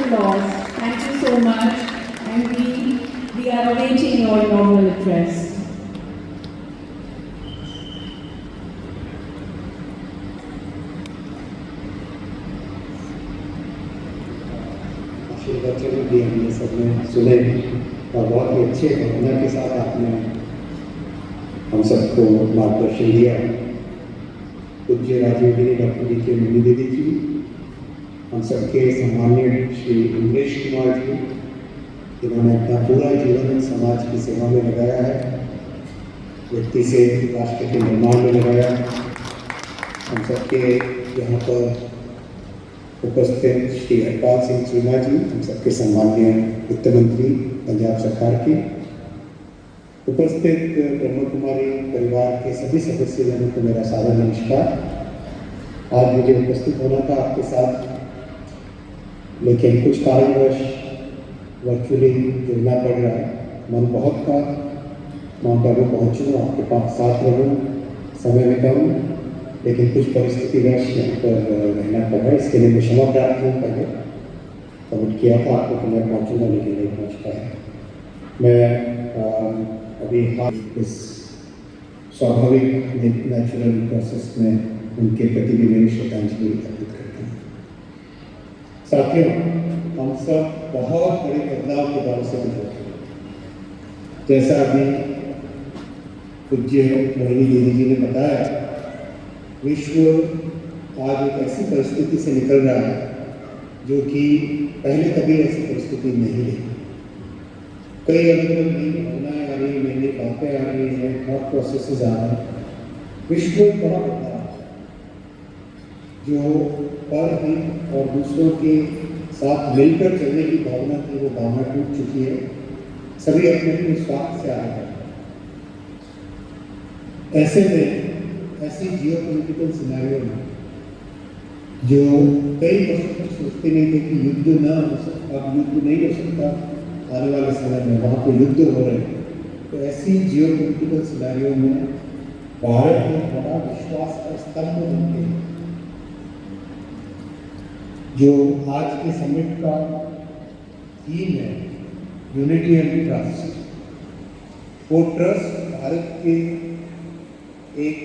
applause. Thank you so much. And we are awaiting your inaugural address. बच्चों भी हमने सबने सुने और बहुत ही अच्छे भावना के साथ आपने हम सबको मार्गदर्शन दिया। पूज्य राजयोगिनी डॉक्टर डी.के. मुर्मू दीदी जी, हम सबके सम्माननीय श्री इंद्रेश कुमार जी, जिन्होंने अपना पूरा जीवन समाज की सेवा में लगाया है, व्यक्ति से राष्ट्र के निर्माण में लगाया। हम सबके यहाँ पर उपस्थित श्री हरपाल सिंह चीमा जी, हम सबके सम्माननीय वित्त मंत्री पंजाब सरकार की, उपस्थित ब्रह्म कुमारी परिवार के सभी सदस्यजनों को मेरा सादर नमस्कार। आज मुझे उपस्थित होना था आपके साथ, लेकिन कुछ कारणवश वर्चुअली जुड़ना पड़ रहा है। मन बहुत का माउंट आबू पहुँचूँ, आपके पास साथ रहूँ, समय में कम, लेकिन कुछ परिस्थितिवश यहाँ पर रहना पड़ा। इसके लिए मैं क्षमा प्राप्त हूँ। पहले कमिट किया था आपको कि मैं पहुँचूँगा, लेकिन नहीं पहुँच पाया। मैं अभी हाल इस स्वाभाविक नेचुरल प्रोसेस में उनके प्रति भी मेरी श्रद्धांजलि अर्पित करता हूँ। साथियों, हम सब बहुत बड़े बदलाव के दौर से गुजर रहे हैं। जैसा अभी पूज्य मोहिनी दीदी जी ने बताया, विश्व आज एक ऐसी परिस्थिति से निकल रहा है जो कि पहले कभी ऐसी परिस्थिति नहीं रही। कई अलग अलग नई भावनाएं आ रही, नई नई बातें आ रही हैं, थॉट प्रोसेसेस आ रहे हैं। विश्व एक बड़ा बदलाव है जो पर हित और दूसरों के साथ मिलकर चलने की भावना थी, वो भावना टूट चुकी है। सभी अपने अपने स्वार्थ से आ रहे हैं। ऐसे में ऐसी जियोपॉलिटिकल सिनेरियो में जो कई वर्षों तक सोचते नहीं थे कि युद्ध ना हो सकता, अब युद्ध नहीं हो सकता आने वाले समय में, वहाँ पे युद्ध हो रहे हैं, तो ऐसी जियोपॉलिटिकल सिनेरियो में भारत एक बड़ा विश्वास का स्तंभ बन के जो आज के समिट का थीम है, यूनिटी एंड ट्रस्ट। वो ट्रस्ट भारत के एक,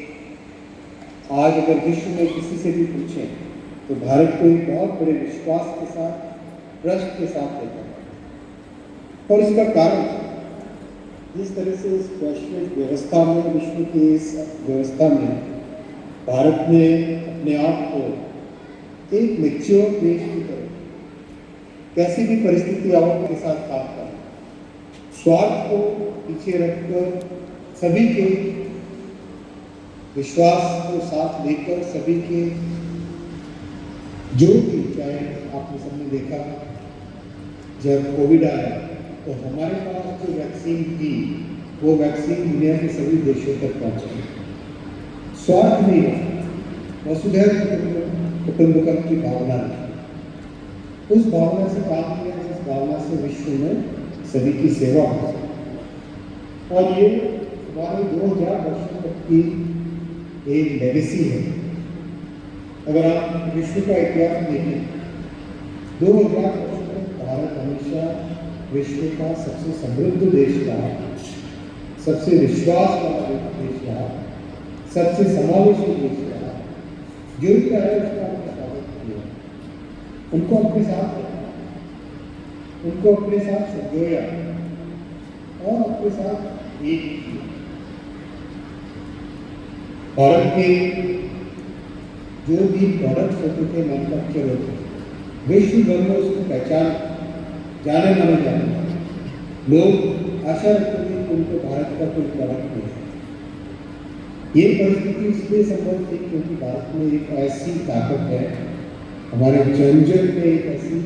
आज अगर विश्व में किसी से भी पूछें तो भारत को एक बहुत बड़े विश्वास के साथ, ट्रस्ट के साथ लेकर, और इसका कारण जिस तरह से इस वैश्विक व्यवस्था में, विश्व की इस व्यवस्था में भारत ने अपने आप को एक मैच्योर देश की तरह कैसी भी परिस्थितियों के साथ काम कर, स्वार्थ को पीछे रखकर सभी के विश्वास को साथ लेकर, सभी के जो भी, चाहे आपने सबने देखा जब कोविड आया तो हमारे पास जो वैक्सीन थी वो वैक्सीन दुनिया के सभी देशों तक पहुंचाई। स्वार्थ नहीं है, वसुधैव कुटुंबकम की भावना थी। उस भावना से काम किया, जिस भावना से विश्व में सभी की सेवा हो। और ये हमारे 2000 वर्षों तक की एक लेगेसी है। अगर आप विश्व का इतिहास देखें, 2000 वर्षों तक भारत हमेशा विश्व का सबसे समृद्ध देश रहा, सबसे विश्वास वाला देश रहा, सबसे समावेशी देश रहा। जो भी आए उसका हमने स्वागत किया, उनको अपने साथ रखा, उनको अपने साथ संजोया और अपने साथ एक किया। भारत के जो भी प्रोडक्ट्स होते थे, मैन्युफैक्चर होते थे, विश्व भर में उसको पहचान जाने माने जाने लोग आशा रखते थे कि उनको भारत का कोई प्रोडक्ट नहीं है। ये परिस्थिति इसलिए संभव थी क्योंकि भारत में एक ऐसी ताकत है, हमारे जन में एक ऐसी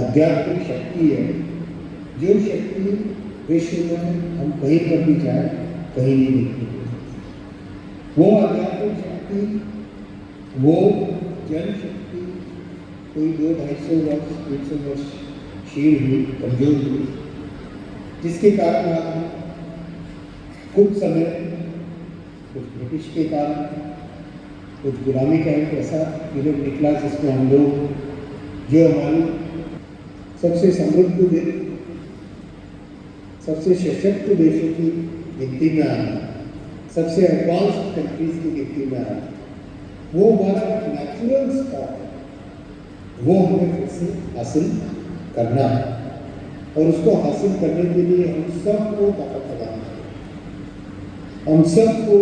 आध्यात्मिक शक्ति है, जो शक्ति विश्व में हम कहीं पर भी जाए कहीं नहीं देखते। वो आध्यात्मिक शक्ति, वो जन शक्ति कोई 200-250 वर्ष 300 वर्ष क्षीण हुई, कमजोर हुई, जिसके कारण आज कुछ समय कुछ ब्रिटिश के कारण, कुछ गुलामी का एक ऐसा पीरियड निकला जिसमें हम लोग जो हमारी सबसे समृद्ध देश, सबसे सशक्त देशों की गिनती में आना, सबसे एडवांस्ड कंट्रीज की गिनती में आना, वो हमारा नेचुरल स्टॉक है, वो हमें फिर से हासिल करना है। और उसको हासिल करने के लिए हम सबको ताकत लगाना है, हम सबको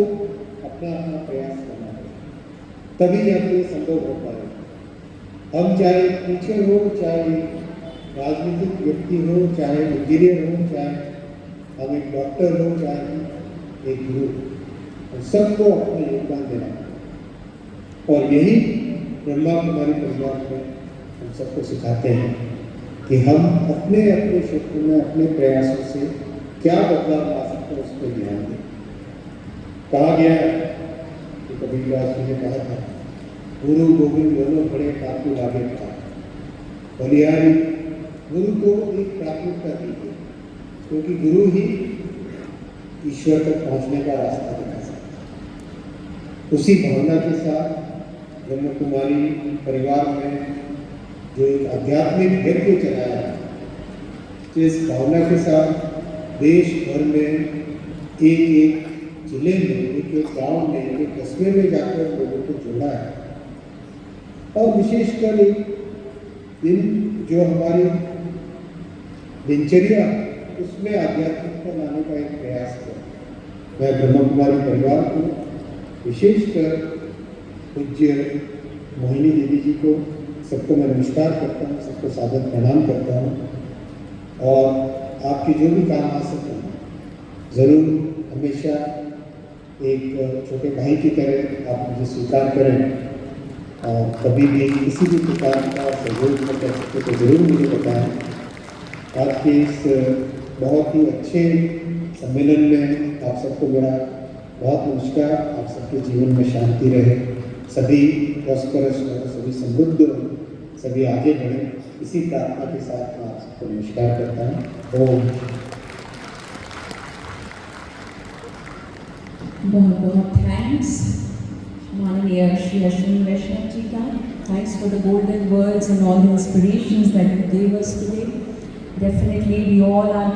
अपना अपना प्रयास करना है, तभी जाके ये संभव हो पाएगा। हम चाहे टीचर हो, चाहे राजनीतिक व्यक्ति हो, चाहे इंजीनियर हो, चाहे हम एक डॉक्टर हो, चाहे एक गुरु, हम सबको अपना योगदान देना है। और यही ब्रह्मा कुमारी परिवार में हम सबको सिखाते हैं कि हम अपने अपने क्षेत्र में अपने प्रयासों से क्या बदलाव ला सकते हैं, उस पर ध्यान दें। कहा गया है कि कबीरदास जी ने कहा था, गुरु गोविंद दोनों बड़े ठाकुर लागे था। बलिहारी गुरु को एक प्राथमिकता दीजिए, क्योंकि गुरु ही ईश्वर तक पहुंचने का रास्ता दिखा सकता है। उसी भावना के साथ ब्रह्म कुमारी परिवार में जो एक आध्यात्मिक यज्ञ चलाया है, जिस भावना के साथ देश भर में एक एक जिले में, एक एक गांव में, एक एक कस्बे में जाकर लोगों को जोड़ा है। और विशेषकर एक दिन जो हमारी दिनचर्या, उसमें आध्यात्मिकता लाने का एक प्रयास किया। मैं ब्रह्म कुमारी परिवार को, विशेषकर पूज्य मोहिनी दीदी जी को, सबको मैं नमस्कार करता हूँ, सबको सादर प्रणाम करता हूँ। और आपके जो भी काम आ सकते हैं, ज़रूर हमेशा एक छोटे भाई की तरह आप मुझे स्वीकार करें। और कभी भी किसी भी प्रकार का सहयोग में कर सकते तो ज़रूर मुझे बताएं। आपके इस बहुत ही अच्छे सम्मेलन में आप सबको मेरा बहुत नमस्कार। आप सबके जीवन में शांति रहे, सभी प्रॉस्परस हो, सभी समृद्ध हो, सभी आगे बढ़े, इसी प्रार्थना के साथ मैं आप सबको नमस्कार करता हूँ। ओम। बहुत बहुत थैंक्स माननीय श्री अश्विनी वैष्णव जी का। Thanks for the golden words and all the inspirations that you gave us today. Definitely we all are